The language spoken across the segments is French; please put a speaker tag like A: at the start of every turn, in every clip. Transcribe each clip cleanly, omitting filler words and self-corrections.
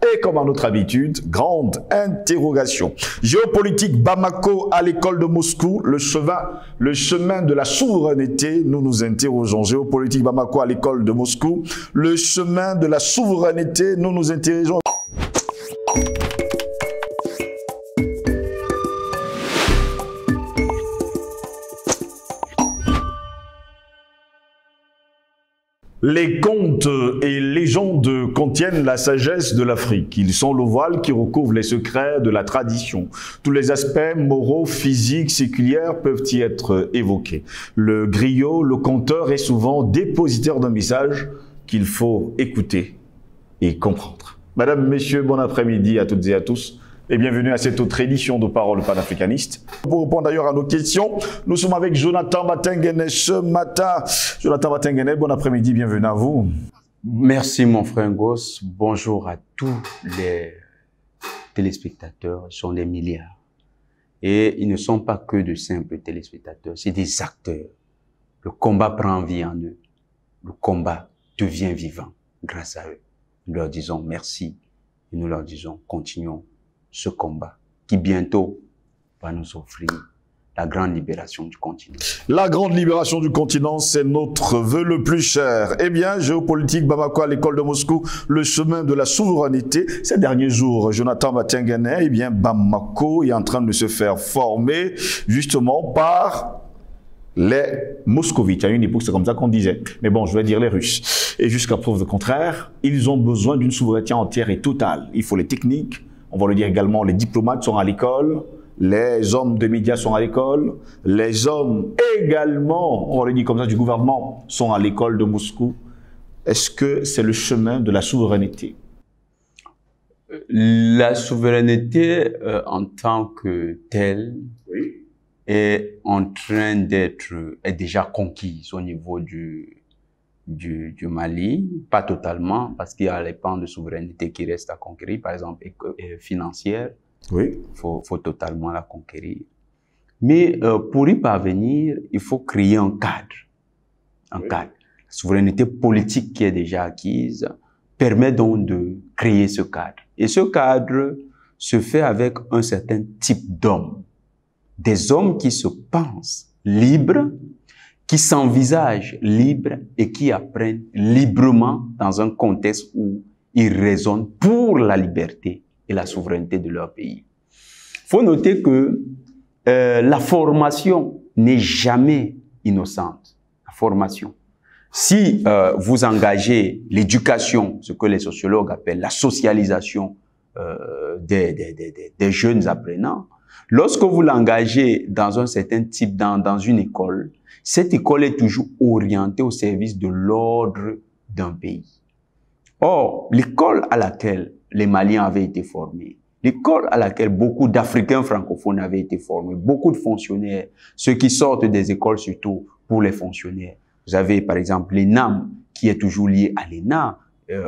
A: Et comme à notre habitude, grande interrogation. Géopolitique Bamako à l'école de Moscou, le chemin de la souveraineté, nous nous interrogeons. Géopolitique Bamako à l'école de Moscou, le chemin de la souveraineté, nous nous interrogeons. Les contes et légendes contiennent la sagesse de l'Afrique. Ils sont le voile qui recouvre les secrets de la tradition. Tous les aspects moraux, physiques, séculiers peuvent y être évoqués. Le griot, le conteur est souvent dépositaire d'un message qu'il faut écouter et comprendre. Madame, Messieurs, bon après-midi à toutes et à tous. Et bienvenue à cette autre édition de Parole panafricaniste. Pour répondre d'ailleurs à nos questions, nous sommes avec Jonathan Matengene ce matin. Jonathan Matengene, bon après-midi, bienvenue à vous.
B: Merci mon frère Ngos. Bonjour à tous les téléspectateurs. Ils sont des milliards. Et ils ne sont pas que de simples téléspectateurs, c'est des acteurs. Le combat prend vie en eux. Le combat devient vivant grâce à eux. Nous leur disons merci et nous leur disons continuons ce combat qui bientôt va nous offrir la grande libération du continent.
A: La grande libération du continent, c'est notre vœu le plus cher. Eh bien, géopolitique Bamako à l'école de Moscou, le chemin de la souveraineté. Ces derniers jours, Jonathan Matengene, eh bien, Bamako est en train de se faire former justement par les moscovites. À une époque, c'est comme ça qu'on disait. Mais bon, je vais dire les Russes. Et jusqu'à preuve de contraire, ils ont besoin d'une souveraineté entière et totale. Il faut les techniques. On va le dire également, les diplomates sont à l'école, les hommes de médias sont à l'école, les hommes également, on va le dire comme ça, du gouvernement sont à l'école de Moscou. Est-ce que c'est le chemin de la souveraineté?
B: La souveraineté en tant que telle est en train d'être, est déjà conquise au niveau du Mali, pas totalement, parce qu'il y a les pans de souveraineté qui restent à conquérir, par exemple financière,
A: oui.
B: faut totalement la conquérir. Mais pour y parvenir, il faut créer un cadre. La souveraineté politique qui est déjà acquise permet donc de créer ce cadre. Et ce cadre se fait avec un certain type d'hommes. Des hommes qui se pensent libres, qui s'envisagent libres et qui apprennent librement dans un contexte où ils raisonnent pour la liberté et la souveraineté de leur pays. Il faut noter que la formation n'est jamais innocente. La formation. Si vous engagez l'éducation, ce que les sociologues appellent la socialisation des jeunes apprenants, lorsque vous l'engagez dans un certain type, dans une école, cette école est toujours orientée au service de l'ordre d'un pays. Or, l'école à laquelle les Maliens avaient été formés, l'école à laquelle beaucoup d'Africains francophones avaient été formés, beaucoup de fonctionnaires, ceux qui sortent des écoles surtout pour les fonctionnaires. Vous avez par exemple l'ENAM qui est toujours lié à l'ENA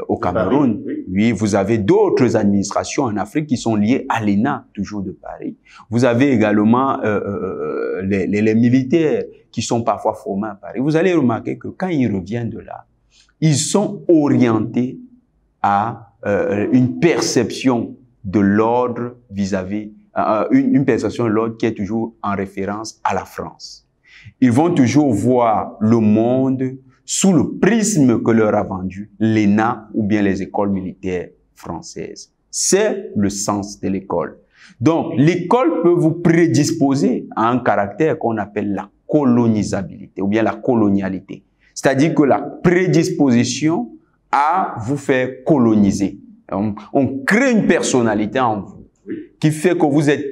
B: au Cameroun. Oui, vous avez d'autres administrations en Afrique qui sont liées à l'ENA, toujours de Paris. Vous avez également les militaires qui sont parfois formés à Paris. Vous allez remarquer que quand ils reviennent de là, ils sont orientés à une perception de l'ordre vis-à-vis, une perception de l'ordre qui est toujours en référence à la France. Ils vont toujours voir le monde sous le prisme que leur a vendu l'ENA ou bien les écoles militaires françaises. C'est le sens de l'école. Donc, l'école peut vous prédisposer à un caractère qu'on appelle la colonisabilité ou bien la colonialité. C'est-à-dire que la prédisposition à vous faire coloniser. On crée une personnalité en vous qui fait que vous êtes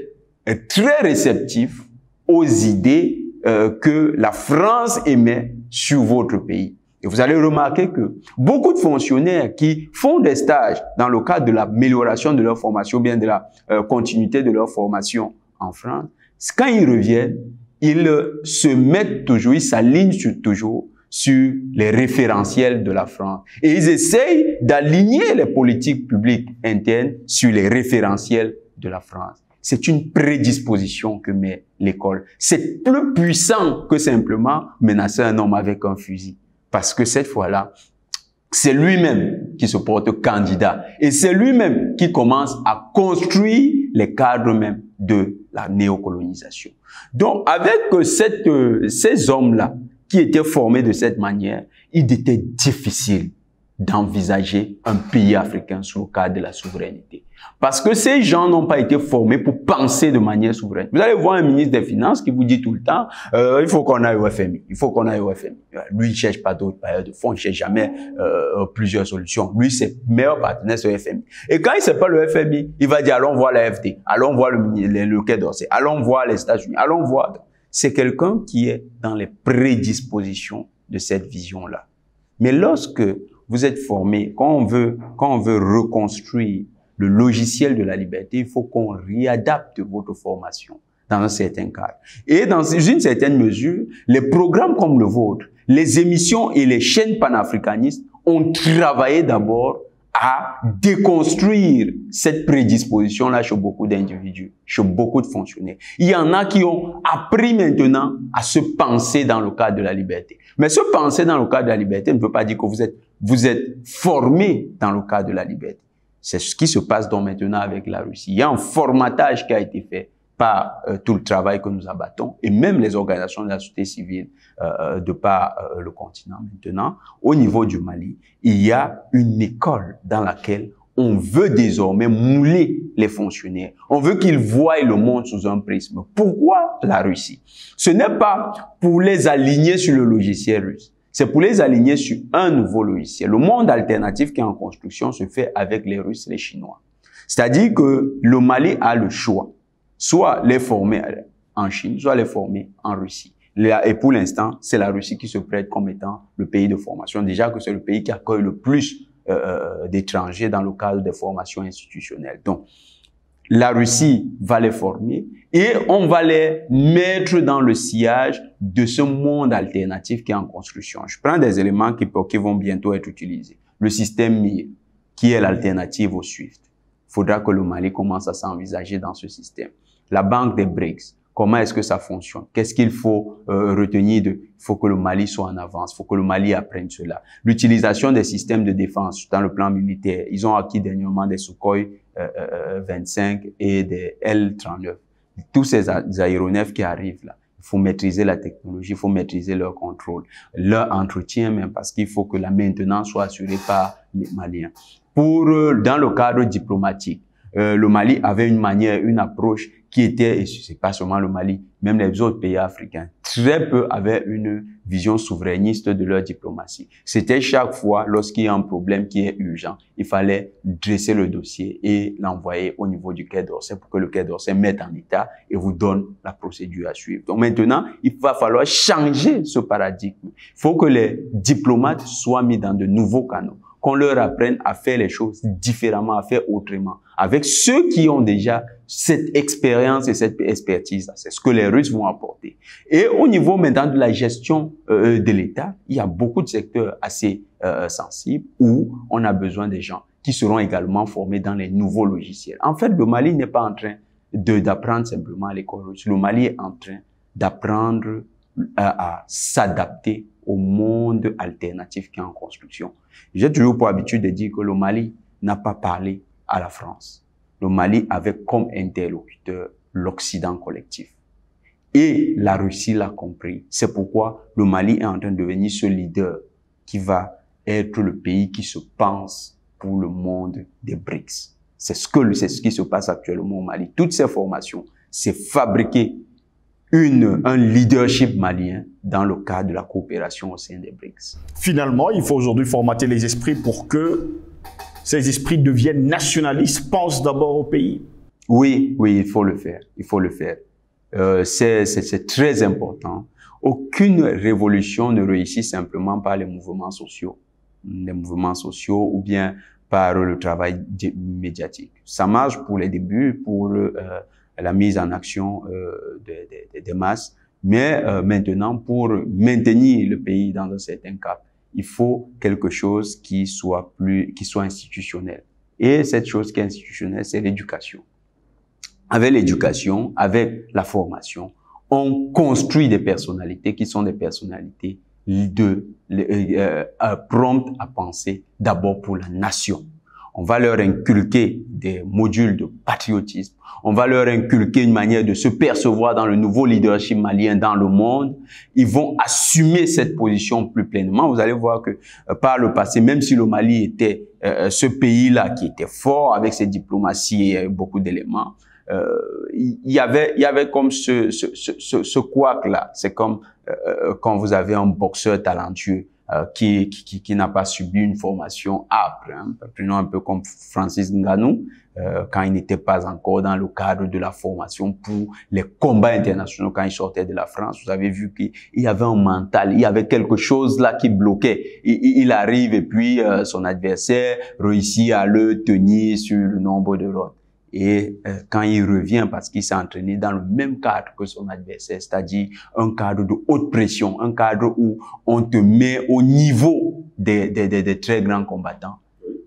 B: très réceptif aux idées que la France émet sur votre pays. Et vous allez remarquer que beaucoup de fonctionnaires qui font des stages dans le cadre de l'amélioration de leur formation, bien de la continuité de leur formation en France, quand ils reviennent, ils se mettent toujours, ils s'alignent toujours sur les référentiels de la France. Et ils essayent d'aligner les politiques publiques internes sur les référentiels de la France. C'est une prédisposition que met l'école. C'est plus puissant que simplement menacer un homme avec un fusil. Parce que cette fois-là, c'est lui-même qui se porte candidat. Et c'est lui-même qui commence à construire les cadres même de la néocolonisation. Donc, avec ces hommes-là qui étaient formés de cette manière, il était difficile d'envisager un pays africain sous le cadre de la souveraineté. Parce que ces gens n'ont pas été formés pour penser de manière souveraine. Vous allez voir un ministre des Finances qui vous dit tout le temps, il faut qu'on aille au FMI, il faut qu'on aille au FMI. Lui, il ne cherche pas d'autres bailleurs de fonds, il ne cherche jamais plusieurs solutions. Lui, ses meilleurs partenaires, c'est le FMI. Et quand il ne sait pas le FMI, il va dire, allons voir la FD, allons voir le Quai d'Orsay, allons voir les États-Unis, allons voir. C'est quelqu'un qui est dans les prédispositions de cette vision-là. Mais lorsque vous êtes formé, quand on veut reconstruire le logiciel de la liberté, il faut qu'on réadapte votre formation dans un certain cadre. Et dans une certaine mesure, les programmes comme le vôtre, les émissions et les chaînes panafricanistes ont travaillé d'abord à déconstruire cette prédisposition-là chez beaucoup d'individus, chez beaucoup de fonctionnaires. Il y en a qui ont appris maintenant à se penser dans le cadre de la liberté. Mais se penser dans le cadre de la liberté ne veut pas dire que vous êtes formé dans le cadre de la liberté. C'est ce qui se passe donc maintenant avec la Russie. Il y a un formatage qui a été fait par tout le travail que nous abattons et même les organisations de la société civile de par le continent maintenant. Au niveau du Mali, il y a une école dans laquelle on veut désormais mouler les fonctionnaires. On veut qu'ils voient le monde sous un prisme. Pourquoi la Russie? Ce n'est pas pour les aligner sur le logiciel russe. C'est pour les aligner sur un nouveau logiciel. Le monde alternatif qui est en construction se fait avec les Russes et les Chinois. C'est-à-dire que le Mali a le choix. Soit les former en Chine, soit les former en Russie. Et pour l'instant, c'est la Russie qui se prête comme étant le pays de formation. Déjà que c'est le pays qui accueille le plus d'étrangers dans le cadre des formations institutionnelles. Donc, la Russie va les former et on va les mettre dans le sillage de ce monde alternatif qui est en construction. Je prends des éléments qui vont bientôt être utilisés. Le système MIR, qui est l'alternative au SWIFT. Il faudra que le Mali commence à s'envisager dans ce système. La banque des BRICS, comment est-ce que ça fonctionne? Qu'est-ce qu'il faut retenir il faut que le Mali soit en avance, il faut que le Mali apprenne cela. L'utilisation des systèmes de défense dans le plan militaire. Ils ont acquis dernièrement des Sukhoi 25 et des L-39. Tous ces aéronefs qui arrivent là, il faut maîtriser la technologie, il faut maîtriser leur contrôle, leur entretien même, parce qu'il faut que la maintenance soit assurée par les Maliens. Dans le cadre diplomatique, le Mali avait une approche qui était, et c'est pas seulement le Mali, même les autres pays africains, très peu avaient une vision souverainiste de leur diplomatie. C'était chaque fois, lorsqu'il y a un problème qui est urgent, il fallait dresser le dossier et l'envoyer au niveau du Quai d'Orsay pour que le Quai d'Orsay mette en état et vous donne la procédure à suivre. Donc maintenant, il va falloir changer ce paradigme. Il faut que les diplomates soient mis dans de nouveaux canaux, qu'on leur apprenne à faire les choses différemment, à faire autrement, avec ceux qui ont déjà cette expérience et cette expertise-là. C'est ce que les Russes vont apporter. Et au niveau maintenant de la gestion de l'État, il y a beaucoup de secteurs assez sensibles où on a besoin des gens qui seront également formés dans les nouveaux logiciels. En fait, le Mali n'est pas en train d'apprendre simplement à l'école russe. Le Mali est en train d'apprendre à s'adapter au monde alternatif qui est en construction. J'ai toujours pour habitude de dire que le Mali n'a pas parlé à la France. Le Mali avait comme interlocuteur l'Occident collectif. Et la Russie l'a compris. C'est pourquoi le Mali est en train de devenir ce leader qui va être le pays qui se pense pour le monde des BRICS. C'est ce qui se passe actuellement au Mali. Toutes ces formations, c'est fabriquer un leadership malien dans le cadre de la coopération au sein des BRICS.
A: Finalement, il faut aujourd'hui formater les esprits pour que ces esprits deviennent nationalistes, pensent d'abord au pays.
B: Oui, il faut le faire. Il faut le faire. C'est très important. Aucune révolution ne réussit simplement par les mouvements sociaux. Les mouvements sociaux ou bien par le travail médiatique. Ça marche pour les débuts, pour la mise en action des masses. Mais maintenant, pour maintenir le pays dans un certain cap, il faut quelque chose qui soit institutionnel. Et cette chose qui est institutionnelle, c'est l'éducation. Avec l'éducation, avec la formation, on construit des personnalités qui sont des personnalités promptes à penser d'abord pour la nation. On va leur inculquer des modules de patriotisme. On va leur inculquer une manière de se percevoir dans le nouveau leadership malien dans le monde. Ils vont assumer cette position plus pleinement. Vous allez voir que par le passé, même si le Mali était ce pays-là qui était fort avec ses diplomaties et beaucoup d'éléments, il y avait comme ce couac-là. C'est comme quand vous avez un boxeur talentueux qui n'a pas subi une formation âpre. Hein. Prenons un peu comme Francis Ngannou, quand il n'était pas encore dans le cadre de la formation pour les combats internationaux, quand il sortait de la France. Vous avez vu qu'il y avait un mental, il y avait quelque chose là qui bloquait. Il arrive et puis son adversaire réussit à le tenir sur le nombre de rounds. Et quand il revient, parce qu'il s'est entraîné dans le même cadre que son adversaire, c'est-à-dire un cadre de haute pression, un cadre où on te met au niveau des très grands combattants.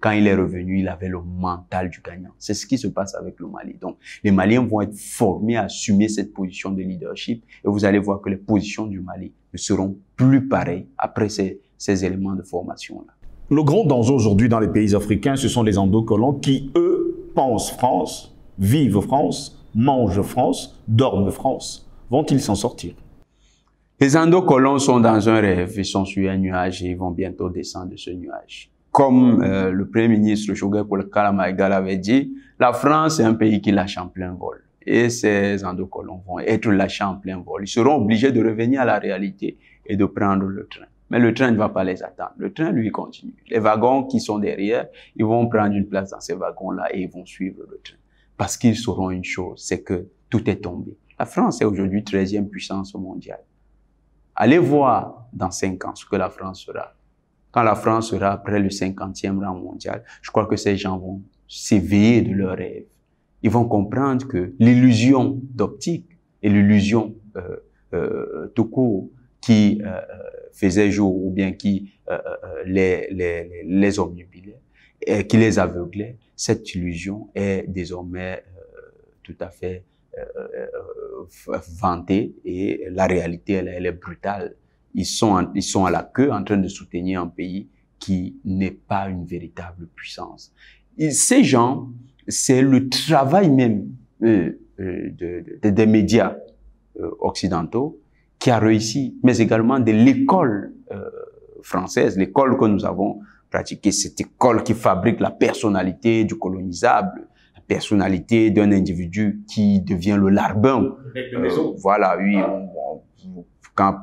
B: Quand il est revenu, il avait le mental du gagnant. C'est ce qui se passe avec le Mali. Donc, les Maliens vont être formés à assumer cette position de leadership et vous allez voir que les positions du Mali ne seront plus pareilles après ces éléments de formation-là.
A: Le grand danger aujourd'hui dans les pays africains, ce sont les endocolons qui, eux, pensent France, vivent France, mangent France, dorment France. Vont-ils s'en sortir?
B: Les endocolons sont dans un rêve, ils sont sur un nuage et ils vont bientôt descendre de ce nuage. Comme le Premier ministre Choguel Kalamaïga l'avait dit, la France est un pays qui lâche en plein vol. Et ces endocolons vont être lâchés en plein vol. Ils seront obligés de revenir à la réalité et de prendre le train. Mais le train ne va pas les attendre. Le train, lui, continue. Les wagons qui sont derrière, ils vont prendre une place dans ces wagons-là et ils vont suivre le train. Parce qu'ils sauront une chose, c'est que tout est tombé. La France est aujourd'hui 13e puissance mondiale. Allez voir dans 5 ans ce que la France sera. Quand la France sera après le 50e rang mondial, je crois que ces gens vont s'éveiller de leurs rêves. Ils vont comprendre que l'illusion d'optique et l'illusion tout court qui faisait jour ou bien qui les obnubilait, qui les aveuglait, cette illusion est désormais tout à fait vantée et la réalité, elle est brutale. Ils sont à la queue en train de soutenir un pays qui n'est pas une véritable puissance. Et ces gens, c'est le travail même des médias occidentaux qui a réussi, mais également de l'école française, l'école que nous avons pratiquée, cette école qui fabrique la personnalité du colonisable, la personnalité d'un individu qui devient le larbin. Voilà, oui.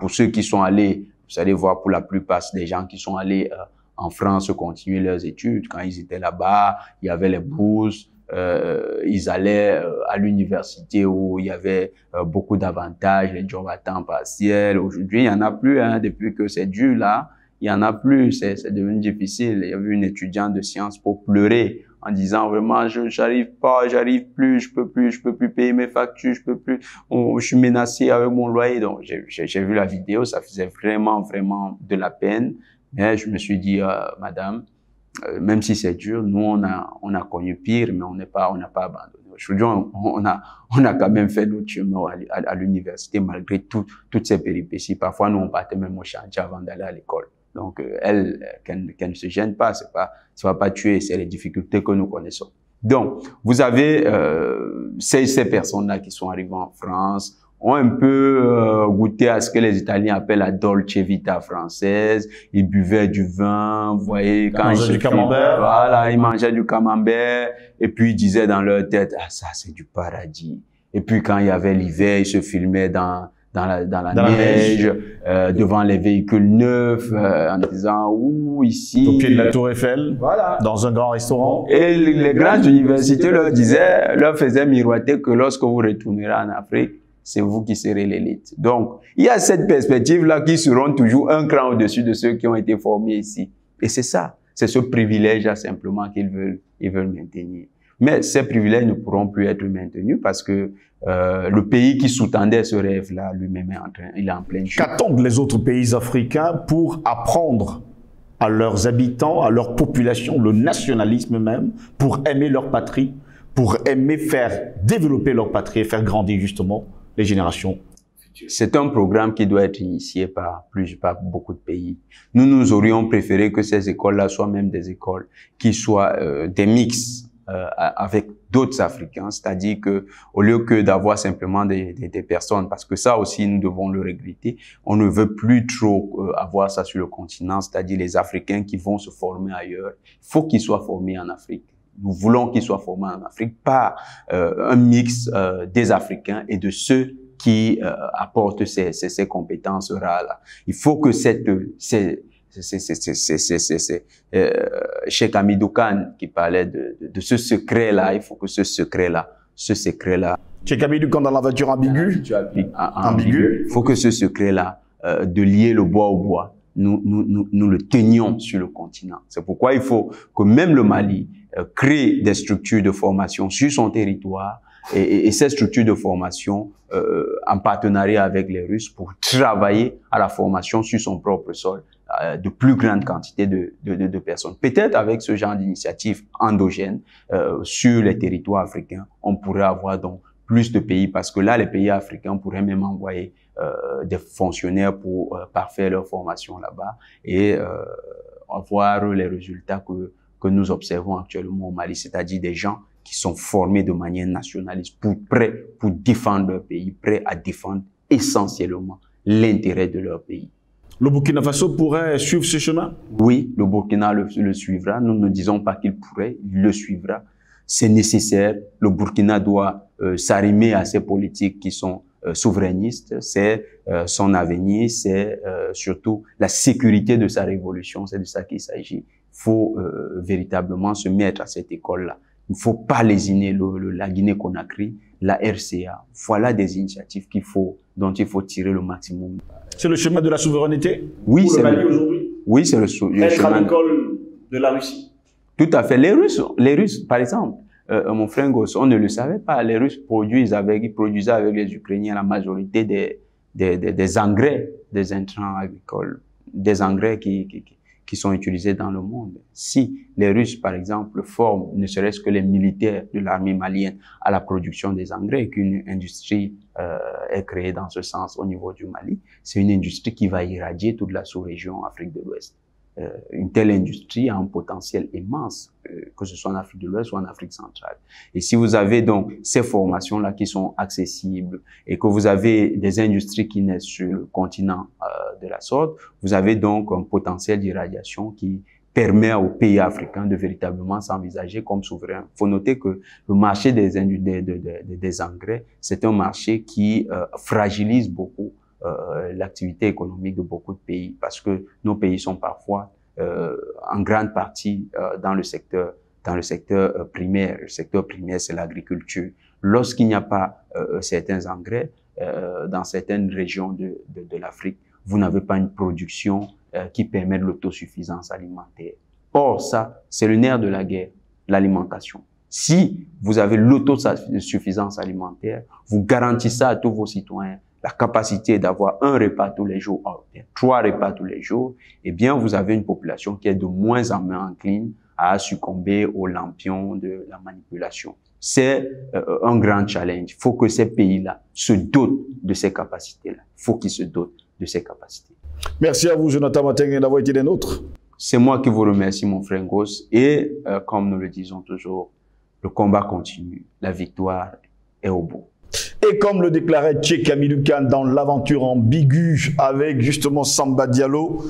B: Pour ceux qui sont allés, vous allez voir pour la plupart des gens qui sont allés en France continuer leurs études, quand ils étaient là-bas, il y avait les bourses, ils allaient à l'université où il y avait beaucoup d'avantages, les jobs à temps partiel. Aujourd'hui, il n'y en a plus, hein, depuis que c'est dur là, il n'y en a plus, c'est devenu difficile. Il y avait une étudiante de sciences pour pleurer en disant vraiment, j'arrive plus, je peux plus payer mes factures, je peux plus, je suis menacé avec mon loyer. Donc, j'ai vu la vidéo, ça faisait vraiment de la peine. Mais je me suis dit, madame, même si c'est dur, nous, on a connu pire, mais on n'a pas abandonné. Aujourd'hui, on a quand même fait notre chemin à l'université, malgré toutes ces péripéties. Parfois, nous, on partait même au chantier avant d'aller à l'école. Donc, qu'elle ne se gêne pas, ça va pas tuer, c'est les difficultés que nous connaissons. Donc, vous avez ces personnes-là qui sont arrivées en France, ont un peu goûté à ce que les Italiens appellent la dolce vita française. Ils buvaient du vin, vous voyez, quand ils
A: du camembert.
B: Voilà, ils mangeaient du camembert, et puis ils disaient dans leur tête, ah, ça c'est du paradis. Et puis quand il y avait l'hiver, ils se filmaient dans la neige, devant les véhicules neufs, en disant, ouh, ici.
A: Au pied de la Tour Eiffel.
B: Voilà.
A: Dans un grand restaurant.
B: Et les grandes universités leur faisaient miroiter que lorsque vous retournerez en Afrique, c'est vous qui serez l'élite. Donc, il y a cette perspective-là qui seront toujours un cran au-dessus de ceux qui ont été formés ici. Et c'est ça. C'est ce privilège-là simplement qu'ils veulent maintenir. Mais ces privilèges ne pourront plus être maintenus parce que le pays qui sous-tendait ce rêve-là, lui-même, il est en pleine chute.
A: Qu'attendent les autres pays africains pour apprendre à leurs habitants, à leur population, le nationalisme même, pour aimer leur patrie, pour aimer faire développer leur patrie et faire grandir justement les générations futur?
B: C'est un programme qui doit être initié par beaucoup de pays. Nous aurions préféré que ces écoles-là soient même des écoles qui soient des mix avec d'autres Africains, c'est-à-dire que au lieu que d'avoir simplement des personnes, parce que ça aussi nous devons le regretter, on ne veut plus trop avoir ça sur le continent, c'est-à-dire les Africains qui vont se former ailleurs. Il faut qu'ils soient formés en Afrique. Nous voulons qu'ils soient formés en Afrique par un mix des Africains et de ceux qui apportent ces compétences rares-là. Il faut que Cheikh Hamidou Kane qui parlait de ce secret-là, il faut que ce secret-là,
A: Cheikh Hamidou Kane dans l'aventure ambiguë,
B: il faut que ce secret-là, de lier le bois au bois, nous le tenions sur le continent. C'est pourquoi il faut que même le Mali crée des structures de formation sur son territoire et ces structures de formation en partenariat avec les Russes pour travailler à la formation sur son propre sol de plus grande quantité de personnes. Peut-être avec ce genre d'initiative endogène sur les territoires africains, on pourrait avoir donc plus de pays parce que là, les pays africains pourraient même envoyer des fonctionnaires pour parfaire leur formation là-bas et avoir les résultats que nous observons actuellement au Mali, c'est-à-dire des gens qui sont formés de manière nationaliste, prêts pour défendre leur pays, prêts à défendre essentiellement l'intérêt de leur pays.
A: Le Burkina Faso pourrait suivre ce chemin?
B: Oui, le Burkina le suivra. Nous ne disons pas qu'il pourrait, il le suivra. C'est nécessaire. Le Burkina doit s'arrimer à ces politiques qui sont souverainistes. C'est son avenir, c'est surtout la sécurité de sa révolution. C'est de ça qu'il s'agit. Il faut véritablement se mettre à cette école-là. Il ne faut pas lésiner la Guinée-Conakry, la RCA. Voilà des initiatives dont il faut tirer le maximum.
A: C'est le chemin de la souveraineté?
B: Oui,
A: pour le Mali aujourd'hui?
B: Oui, c'est le chemin.
A: Être à l'école de la Russie?
B: Tout à fait. Les Russes, par exemple, mon frère Goss, on ne le savait pas. Les Russes produisaient avec les Ukrainiens la majorité des engrais, des intrants agricoles, des engrais qui sont utilisés dans le monde. Si les Russes, par exemple, forment ne serait-ce que les militaires de l'armée malienne à la production des engrais et qu'une industrie est créée dans ce sens au niveau du Mali, c'est une industrie qui va irradier toute la sous-région Afrique de l'Ouest. Une telle industrie a un potentiel immense, que ce soit en Afrique de l'Ouest ou en Afrique centrale. Et si vous avez donc ces formations-là qui sont accessibles et que vous avez des industries qui naissent sur le continent de la sorte, vous avez donc un potentiel d'irradiation qui permet aux pays africains de véritablement s'envisager comme souverains. Il faut noter que le marché des engrais, c'est un marché qui fragilise beaucoup l'activité économique de beaucoup de pays parce que nos pays sont parfois en grande partie dans le secteur primaire. Le secteur primaire, c'est l'agriculture. Lorsqu'il n'y a pas certains engrais dans certaines régions de l'Afrique, vous n'avez pas une production qui permet l'autosuffisance alimentaire. Or, ça, c'est le nerf de la guerre, l'alimentation. Si vous avez l'autosuffisance alimentaire, vous garantissez à tous vos citoyens la capacité d'avoir un repas tous les jours, 3 repas tous les jours, eh bien, vous avez une population qui est de moins en moins encline à succomber aux lampions de la manipulation. C'est un grand challenge. Il faut que ces pays-là se dotent de ces capacités-là. Il faut qu'ils se dotent de ces capacités.
A: Merci à vous, Jonathan Matengue, d'avoir été des nôtres.
B: C'est moi qui vous remercie, mon frère Goss. Et comme nous le disons toujours, le combat continue. La victoire est au bout.
A: Et comme le déclarait Cheikh Hamidou Kane dans l'aventure ambiguë avec justement Samba Diallo,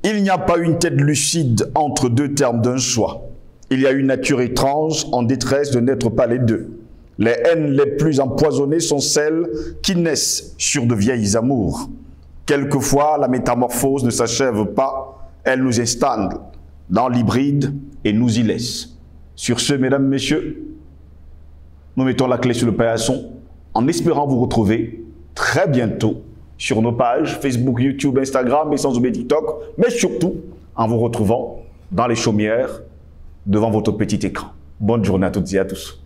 A: il n'y a pas une tête lucide entre deux termes d'un choix. Il y a une nature étrange en détresse de n'être pas les deux. Les haines les plus empoisonnées sont celles qui naissent sur de vieilles amours. Quelquefois, la métamorphose ne s'achève pas, elle nous installe dans l'hybride et nous y laisse. Sur ce, mesdames, messieurs, nous mettons la clé sur le paillasson en espérant vous retrouver très bientôt sur nos pages Facebook, YouTube, Instagram et sans oublier TikTok, mais surtout en vous retrouvant dans les chaumières devant votre petit écran. Bonne journée à toutes et à tous.